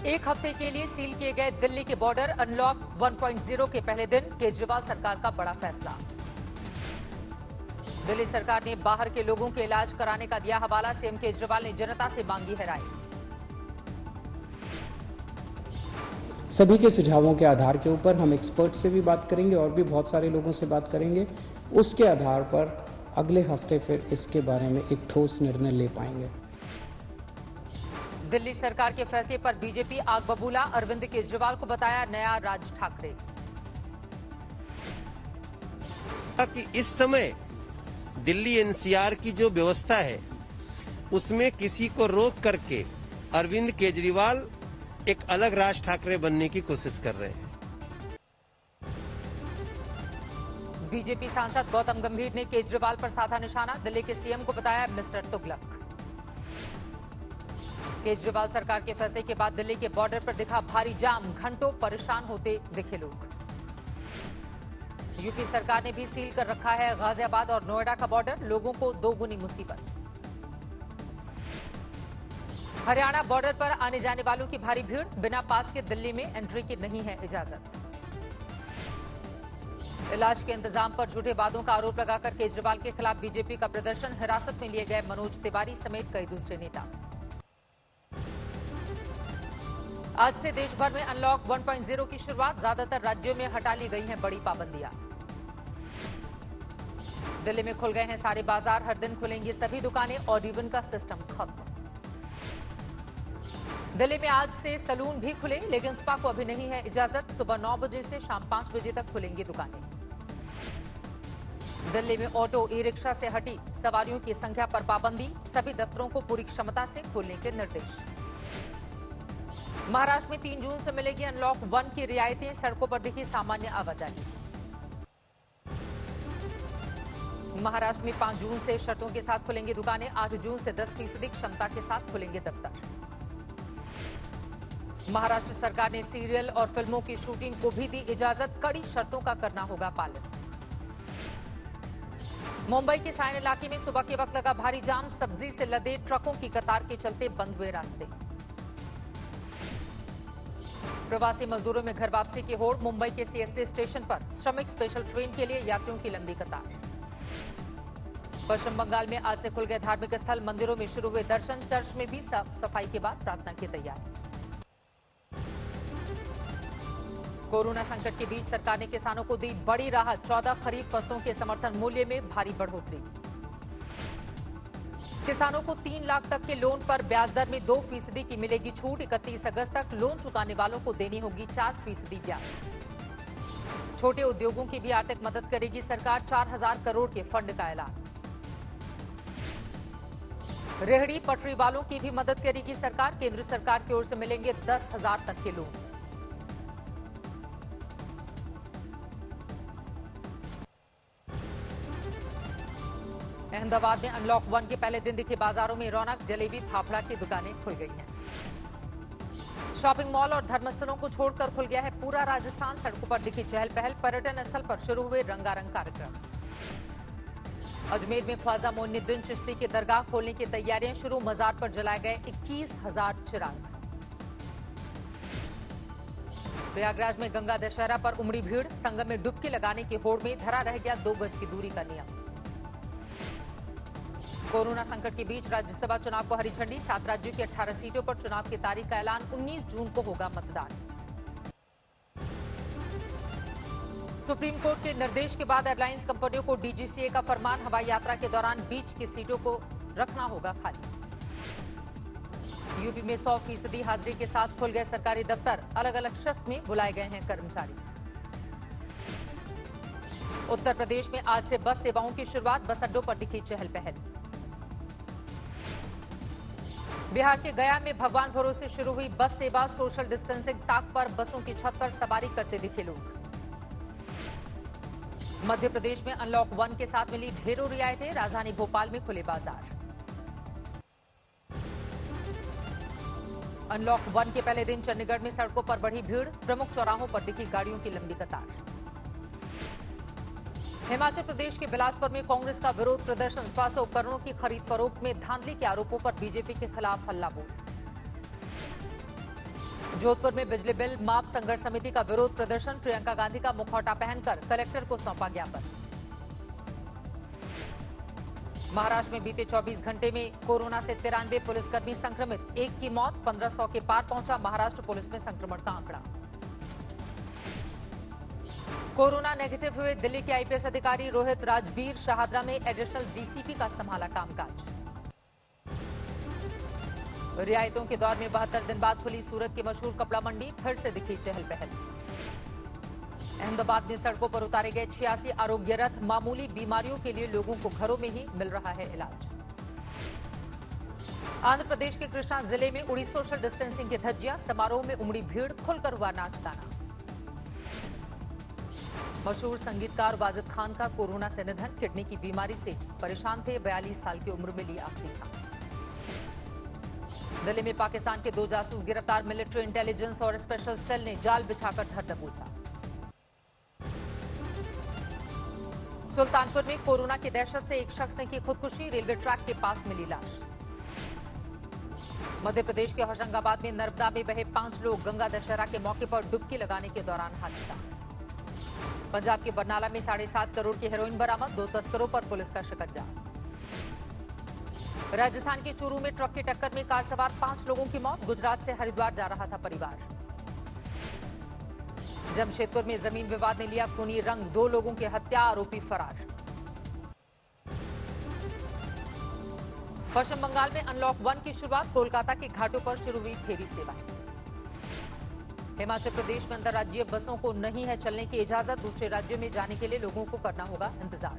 एक हफ्ते के लिए सील किए गए दिल्ली के बॉर्डर। अनलॉक 1.0 के पहले दिन केजरीवाल सरकार का बड़ा फैसला। दिल्ली सरकार ने बाहर के लोगों के इलाज कराने का दिया हवाला। सीएम केजरीवाल ने जनता से मांगी है राय। सभी के सुझावों के आधार के ऊपर हम एक्सपर्ट से भी बात करेंगे और भी बहुत सारे लोगों से बात करेंगे। उसके आधार पर अगले हफ्ते फिर इसके बारे में एक ठोस निर्णय ले पाएंगे। दिल्ली सरकार के फैसले पर बीजेपी आग बबूला। अरविंद केजरीवाल को बताया नया राज ठाकरे। कि इस समय दिल्ली एनसीआर की जो व्यवस्था है उसमें किसी को रोक करके अरविंद केजरीवाल एक अलग राज ठाकरे बनने की कोशिश कर रहे हैं। बीजेपी सांसद गौतम गंभीर ने केजरीवाल पर साधा निशाना। दिल्ली के सीएम को बताया मिस्टर तुगलक। केजरीवाल सरकार के फैसले के बाद दिल्ली के बॉर्डर पर दिखा भारी जाम। घंटों परेशान होते दिखे लोग। यूपी सरकार ने भी सील कर रखा है गाजियाबाद और नोएडा का बॉर्डर। लोगों को दोगुनी मुसीबत। हरियाणा बॉर्डर पर आने जाने वालों की भारी भीड़। बिना पास के दिल्ली में एंट्री की नहीं है इजाजत। इलाज के इंतजाम पर झूठे वादों का आरोप लगाकर केजरीवाल के खिलाफ बीजेपी का प्रदर्शन। हिरासत में लिए गए मनोज तिवारी समेत कई दूसरे नेता। आज से देश भर में अनलॉक 1.0 की शुरुआत। ज्यादातर राज्यों में हटा ली गई हैं बड़ी पाबंदियां। दिल्ली में खुल गए हैं सारे बाजार। हर दिन खुलेंगी सभी दुकानें। ऑड इवन का सिस्टम खत्म। दिल्ली में आज से सलून भी खुले, लेकिन स्पा को अभी नहीं है इजाजत। सुबह 9 बजे से शाम 5 बजे तक खुलेंगी दुकानें। दिल्ली में ऑटो ई रिक्शा से हटी सवारियों की संख्या पर पाबंदी। सभी दफ्तरों को पूरी क्षमता से खोलने के निर्देश। महाराष्ट्र में 3 जून से मिलेगी अनलॉक 1 की रियायतें। सड़कों पर दिखी सामान्य आवाजाही। महाराष्ट्र में 5 जून से शर्तों के साथ खुलेंगी दुकानें। 8 जून से 10% क्षमता के साथ खुलेंगे दफ्तर। महाराष्ट्र सरकार ने सीरियल और फिल्मों की शूटिंग को भी दी इजाजत। कड़ी शर्तों का करना होगा पालन। मुंबई के सायन इलाके में सुबह के वक्त लगा भारी जाम। सब्जी से लदे ट्रकों की कतार के चलते बंद हुए रास्ते। प्रवासी मजदूरों में घर वापसी की होड़। मुंबई के सीएसटी स्टेशन पर श्रमिक स्पेशल ट्रेन के लिए यात्रियों की लंबी कतार। पश्चिम बंगाल में आज से खुल गए धार्मिक स्थल। मंदिरों में शुरू हुए दर्शन। चर्च में भी साफ सफाई के बाद प्रार्थना की तैयारी। कोरोना संकट के बीच सरकार ने किसानों को दी बड़ी राहत। 14 खरीफ फसलों के समर्थन मूल्य में भारी बढ़ोतरी। किसानों को 3 लाख तक के लोन पर ब्याज दर में 2% की मिलेगी छूट। 31 अगस्त तक लोन चुकाने वालों को देनी होगी 4% ब्याज। छोटे उद्योगों की भी आर्थिक मदद करेगी सरकार। 4000 करोड़ के फंड का ऐलान। रेहड़ी पटरी वालों की भी मदद करेगी सरकार। केंद्र सरकार की ओर से मिलेंगे 10,000 तक के लोन। अहमदाबाद में अनलॉक 1 के पहले दिन दिखे बाजारों में रौनक। जलेबी फाफड़ा की दुकानें खुल गई हैं। शॉपिंग मॉल और धर्मस्थलों को छोड़कर खुल गया है पूरा राजस्थान। सड़कों पर दिखी चहल पहल। पर्यटन स्थल पर शुरू हुए रंगारंग कार्यक्रम। अजमेर में ख्वाजा मोइनुद्दीन चिश्ती की दरगाह खोलने की तैयारियां शुरू। मजार पर जलाए गए 21,000 चिराग। प्रयागराज में गंगा दशहरा पर उमड़ी भीड़। संगम में डुबकी लगाने की होड़ में धरा रह गया 2 गज की दूरी का नियम। कोरोना संकट के बीच राज्यसभा चुनाव को हरी झंडी। 7 राज्यों की 18 सीटों पर चुनाव की तारीख का ऐलान। 19 जून को होगा मतदान। सुप्रीम कोर्ट के निर्देश के बाद एयरलाइंस कंपनियों को डीजीसीए का फरमान। हवाई यात्रा के दौरान बीच की सीटों को रखना होगा खाली। यूपी में 100% हाजिरी के साथ खुल गए सरकारी दफ्तर। अलग अलग शिफ्ट में बुलाए गए हैं कर्मचारी। उत्तर प्रदेश में आज से बस सेवाओं की शुरुआत। बस अड्डों पर दिखी चहल पहल। बिहार के गया में भगवान भरोसे शुरू हुई बस सेवा। सोशल डिस्टेंसिंग ताक पर बसों की छत पर सवारी करते दिखे लोग। मध्य प्रदेश में अनलॉक 1 के साथ मिली ढेरों रियायतें। राजधानी भोपाल में खुले बाजार। अनलॉक 1 के पहले दिन चंडीगढ़ में सड़कों पर बढ़ी भीड़। प्रमुख चौराहों पर दिखी गाड़ियों की लंबी कतार। हिमाचल प्रदेश के बिलासपुर में कांग्रेस का विरोध प्रदर्शन। स्वास्थ्य उपकरणों की खरीद फरोख्त में धांधली के आरोपों पर बीजेपी के खिलाफ हल्ला बोल। जोधपुर में बिजली बिल माफ संघर्ष समिति का विरोध प्रदर्शन, प्रियंका गांधी का मुखौटा पहनकर कलेक्टर को सौंपा ज्ञापन। महाराष्ट्र में बीते 24 घंटे में कोरोना से 93 पुलिसकर्मी संक्रमित, एक की मौत, 1500 के पार पहुंचा महाराष्ट्र पुलिस में संक्रमण का आंकड़ा। कोरोना नेगेटिव हुए दिल्ली के आईपीएस अधिकारी रोहित राजबीर शाहदरा में एडिशनल डीसीपी का संभाला कामकाज। रियायतों के दौर में 72 दिन बाद खुली सूरत की मशहूर कपड़ा मंडी, फिर से दिखी चहल पहल। अहमदाबाद में सड़कों पर उतारे गए 86 आरोग्य रथ, मामूली बीमारियों के लिए लोगों को घरों में ही मिल रहा है इलाज। आंध्र प्रदेश के कृष्णा जिले में उड़ी सोशल डिस्टेंसिंग की धज्जियां, समारोह में उमड़ी भीड़, खुलकर हुआ नाच गाना। मशहूर संगीतकार वाजिद खान का कोरोना से निधन, किडनी की बीमारी से परेशान थे, 42 साल की उम्र में ली आखिरी सांस। दिल्ली में पाकिस्तान के 2 जासूस गिरफ्तार, मिलिट्री इंटेलिजेंस और स्पेशल सेल ने जाल बिछाकर धर दबोचा। सुल्तानपुर में कोरोना की दहशत से एक शख्स ने की खुदकुशी, रेलवे ट्रैक के पास मिली लाश। मध्य प्रदेश के होशंगाबाद में नर्मदा में बहे 5 लोग, गंगा दशहरा के मौके पर डुबकी लगाने के दौरान हादसा। पंजाब के बरनाला में 7.5 करोड़ की हेरोइन बरामद, 2 तस्करों पर पुलिस का शिकंजा। राजस्थान के चूरू में ट्रक की टक्कर में कार सवार 5 लोगों की मौत, गुजरात से हरिद्वार जा रहा था परिवार। जमशेदपुर में जमीन विवाद ने लिया खूनी रंग, 2 लोगों की हत्या, आरोपी फरार। पश्चिम बंगाल में अनलॉक 1 की शुरुआत, कोलकाता के घाटों पर शुरू हुई फेरी सेवाएं। हिमाचल प्रदेश में अंतर्राज्यीय बसों को नहीं है चलने की इजाजत, दूसरे राज्यों में जाने के लिए लोगों को करना होगा इंतजार।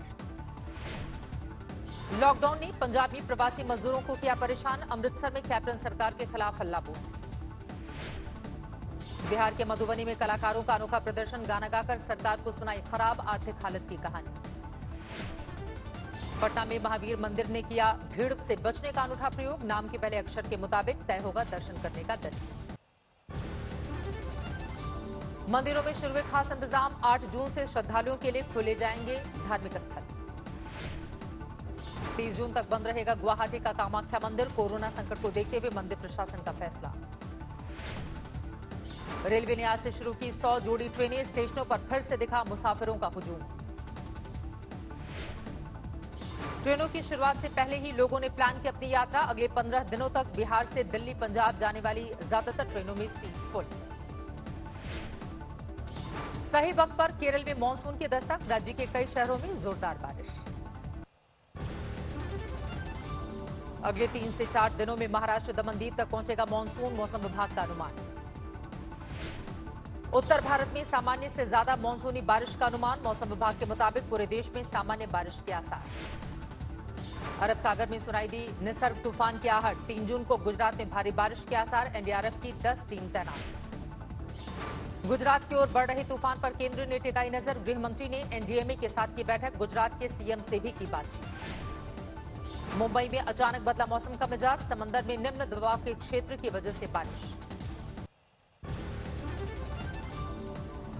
लॉकडाउन ने पंजाब में प्रवासी मजदूरों को किया परेशान, अमृतसर में कैप्टन सरकार के खिलाफ हल्ला बोल। बिहार के मधुबनी में कलाकारों का अनोखा प्रदर्शन, गाना गाकर सरकार को सुनाई खराब आर्थिक हालत की कहानी। पटना में महावीर मंदिर ने किया भीड़ से बचने का अनूठा प्रयोग, नाम के पहले अक्षर के मुताबिक तय होगा दर्शन करने का दिन। मंदिरों में शुरू हुए खास इंतजाम, 8 जून से श्रद्धालुओं के लिए खोले जाएंगे धार्मिक स्थल। 30 जून तक बंद रहेगा गुवाहाटी का कामाख्या मंदिर, कोरोना संकट को देखते हुए मंदिर प्रशासन का फैसला। रेलवे ने आज से शुरू की 100 जोड़ी ट्रेनें, स्टेशनों पर फिर से दिखा मुसाफिरों का हुजूम। ट्रेनों की शुरुआत से पहले ही लोगों ने प्लान की अपनी यात्रा, अगले 15 दिनों तक बिहार से दिल्ली पंजाब जाने वाली ज्यादातर ट्रेनों में सीट फुल। सही वक्त पर केरल में मानसून की दस्तक, राज्य के कई शहरों में जोरदार बारिश। अगले 3 से 4 दिनों में महाराष्ट्र दमनदीव तक पहुंचेगा मानसून, मौसम विभाग का अनुमान। उत्तर भारत में सामान्य से ज्यादा मानसूनी बारिश का अनुमान, मौसम विभाग के मुताबिक पूरे देश में सामान्य बारिश के आसार। अरब सागर में सुनाई दी निसर्ग तूफान की आहट, 3 जून को गुजरात में भारी बारिश के आसार, एनडीआरएफ की 10 टीम तैनात। गुजरात की ओर बढ़ रहे तूफान पर केंद्र ने टिकाई नजर, गृह मंत्री ने एनडीएमए के साथ की बैठक, गुजरात के सीएम से भी की बातचीत। मुंबई में अचानक बदला मौसम का मिजाज, समंदर में निम्न दबाव के क्षेत्र की वजह से बारिश।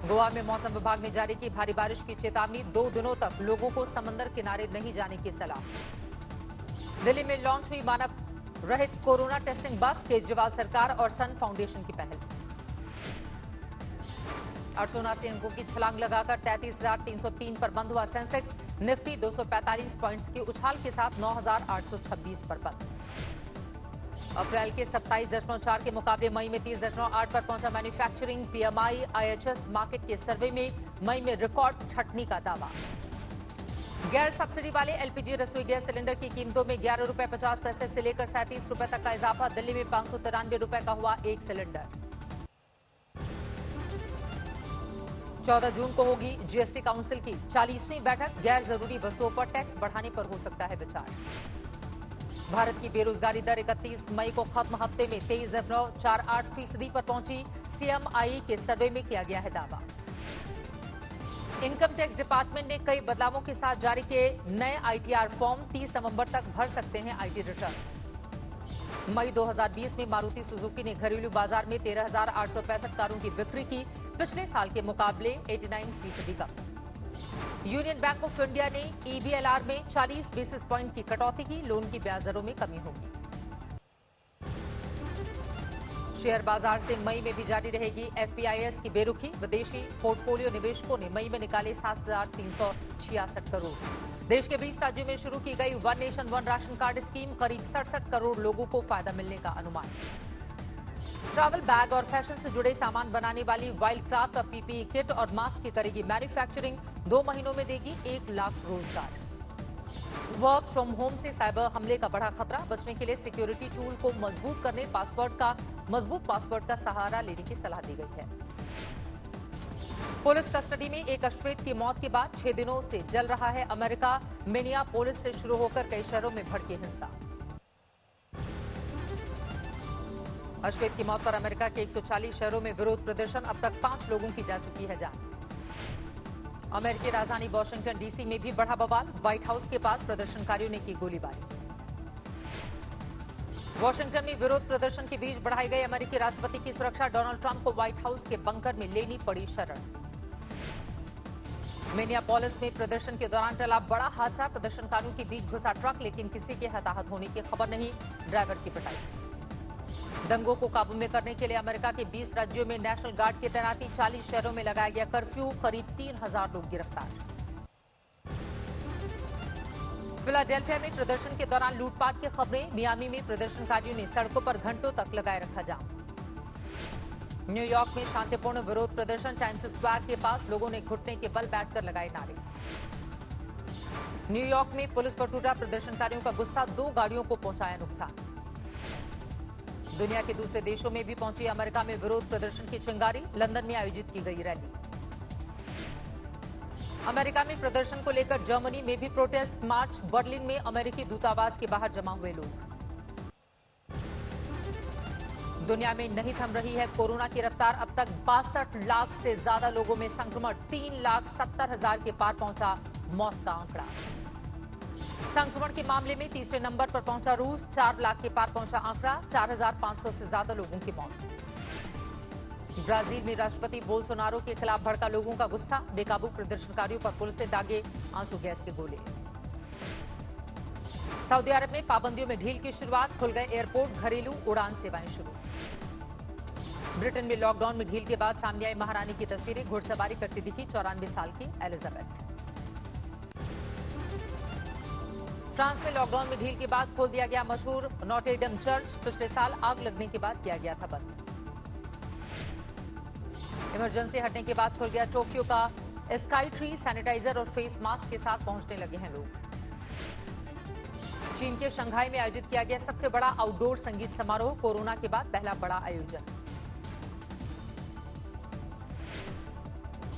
गोवा में मौसम विभाग ने जारी की भारी बारिश की चेतावनी, 2 दिनों तक लोगों को समंदर किनारे नहीं जाने की सलाह। दिल्ली में लॉन्च हुई मानव रहित कोरोना टेस्टिंग बस, केजरीवाल सरकार और सन फाउंडेशन की पहल। 879 अंकों की छलांग लगाकर 33,303 पर बंद हुआ सेंसेक्स, निफ्टी 245 पॉइंट्स की उछाल के साथ 9,826 पर बंद। अप्रैल के 27.4 के मुकाबले मई में 30.8 पर पहुंचा मैन्युफैक्चरिंग पीएमआई, आईएचएस मार्केट के सर्वे में मई में रिकॉर्ड छटनी का दावा। गैर सब्सिडी वाले एलपीजी रसोई गैस सिलेंडर की कीमतों में 11 रुपए 50 पैसे से लेकर 37 रुपए तक का इजाफा, दिल्ली में 593 रुपए का हुआ एक सिलेंडर। 14 जून को होगी जीएसटी काउंसिल की 40वीं बैठक, गैर जरूरी वस्तुओं पर टैक्स बढ़ाने पर हो सकता है विचार। भारत की बेरोजगारी दर 31 मई को खत्म हफ्ते में 23.48% पर पहुंची, सीएमआई के सर्वे में किया गया है दावा। इनकम टैक्स डिपार्टमेंट ने कई बदलावों के साथ जारी किए नए आईटीआर फॉर्म, 30 नवंबर तक भर सकते हैं आईटी रिटर्न। मई 2020 में मारुति सुजुकी ने घरेलू बाजार में 13,865 कारों की बिक्री की, पिछले साल के मुकाबले 89% कम। यूनियन बैंक ऑफ इंडिया ने ईबीएलआर में 40 बेसिस पॉइंट की कटौती की, लोन की ब्याज दरों में कमी होगी। शेयर बाजार से मई में भी जारी रहेगी एफपीआईएस की बेरुखी। विदेशी पोर्टफोलियो निवेशकों ने मई में निकाले 7,366 करोड़। देश के 20 राज्यों में शुरू की गई one nation one ration card scheme, करीब 67 करोड़ लोगों को फायदा मिलने का अनुमान। ट्रैवल बैग और फैशन से जुड़े सामान बनाने वाली वाइल्ड क्राफ्ट अब पीपीई किट और मास्क की करेगी मैन्युफैक्चरिंग। 2 महीनों में देगी 1 लाख रोजगार। वर्क फ्रॉम होम से साइबर हमले का बड़ा खतरा, बचने के लिए सिक्योरिटी टूल को मजबूत करने मजबूत पासवर्ड का सहारा लेने की सलाह दी गई है। पुलिस कस्टडी में एक अश्वेत की मौत के बाद 6 दिनों से जल रहा है अमेरिका। मिनियापोलिस से शुरू होकर कई शहरों में भड़की हिंसा। अश्वेत की मौत पर अमेरिका के 140 शहरों में विरोध प्रदर्शन, अब तक 5 लोगों की जा चुकी है जान। अमेरिकी राजधानी वॉशिंगटन डीसी में भी बढ़ा बवाल, व्हाइट हाउस के पास प्रदर्शनकारियों ने की गोलीबारी। वॉशिंगटन में विरोध प्रदर्शन के बीच बढ़ाई गई अमेरिकी राष्ट्रपति की सुरक्षा, डोनाल्ड ट्रंप को व्हाइट हाउस के बंकर में लेनी पड़ी शरण। मिनियापोलिस में प्रदर्शन के दौरान टला बड़ा हादसा, प्रदर्शनकारियों के बीच घुसा ट्रक, लेकिन किसी के हताहत होने की खबर नहीं, ड्राइवर की पिटाई। दंगों को काबू में करने के लिए अमेरिका के 20 राज्यों में नेशनल गार्ड की तैनाती, 40 शहरों में लगाया गया कर्फ्यू, करीब 3,000 लोग गिरफ्तार। फिलाडेल्फिया में प्रदर्शन के दौरान लूटपाट की खबरें, मियामी में प्रदर्शनकारियों ने सड़कों पर घंटों तक लगाए रखा जाम। न्यूयॉर्क में शांतिपूर्ण विरोध प्रदर्शन, टाइम्स स्क्वायर के पास लोगों ने घुटने के बल बैठकर लगाए नारे। न्यूयॉर्क में पुलिस पर टूटा प्रदर्शनकारियों का गुस्सा, 2 गाड़ियों को पहुंचाया नुकसान। दुनिया के दूसरे देशों में भी पहुंची अमेरिका में विरोध प्रदर्शन की चिंगारी, लंदन में आयोजित की गई रैली। अमेरिका में प्रदर्शन को लेकर जर्मनी में भी प्रोटेस्ट मार्च, बर्लिन में अमेरिकी दूतावास के बाहर जमा हुए लोग। दुनिया में नहीं थम रही है कोरोना की रफ्तार, अब तक 62 लाख से ज्यादा लोगों में संक्रमण, 3,70,000 के पार पहुंचा मौत का आंकड़ा। संक्रमण के मामले में तीसरे नंबर पर पहुंचा रूस, 4 लाख के पार पहुंचा आंकड़ा, 4,500 से ज्यादा लोगों की मौत। ब्राजील में राष्ट्रपति बोल्सोनारो के खिलाफ भड़का लोगों का गुस्सा, बेकाबू प्रदर्शनकारियों पर पुलिस से दागे आंसू गैस के गोले। सऊदी अरब में पाबंदियों में ढील की शुरुआत, खुल गए एयरपोर्ट, घरेलू उड़ान सेवाएं शुरू। ब्रिटेन में लॉकडाउन में ढील के बाद सामने आई महारानी की तस्वीरें, घुड़सवारी करती दिखी 94 साल की एलिजाबेथ। फ्रांस में लॉकडाउन में ढील के बाद खोल दिया गया मशहूर नोटेडम चर्च, पिछले साल आग लगने के बाद किया गया था बंद। इमरजेंसी हटने के बाद खुल गया टोक्यो का स्काई ट्री, सैनिटाइजर और फेस मास्क के साथ पहुंचने लगे हैं लोग। चीन के शंघाई में आयोजित किया गया सबसे बड़ा आउटडोर संगीत समारोह, कोरोना के बाद पहला बड़ा आयोजन।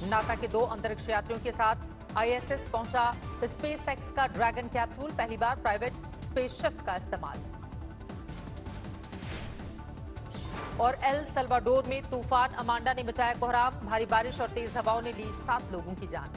नासा के 2 अंतरिक्ष यात्रियों के साथ आईएसएस पहुंचा स्पेस एक्स का ड्रैगन कैप्सूल, पहली बार प्राइवेट स्पेसशिप का इस्तेमाल। और एल सल्वाडोर में तूफान अमांडा ने मचाया कोहराम, भारी बारिश और तेज हवाओं ने ली 7 लोगों की जान।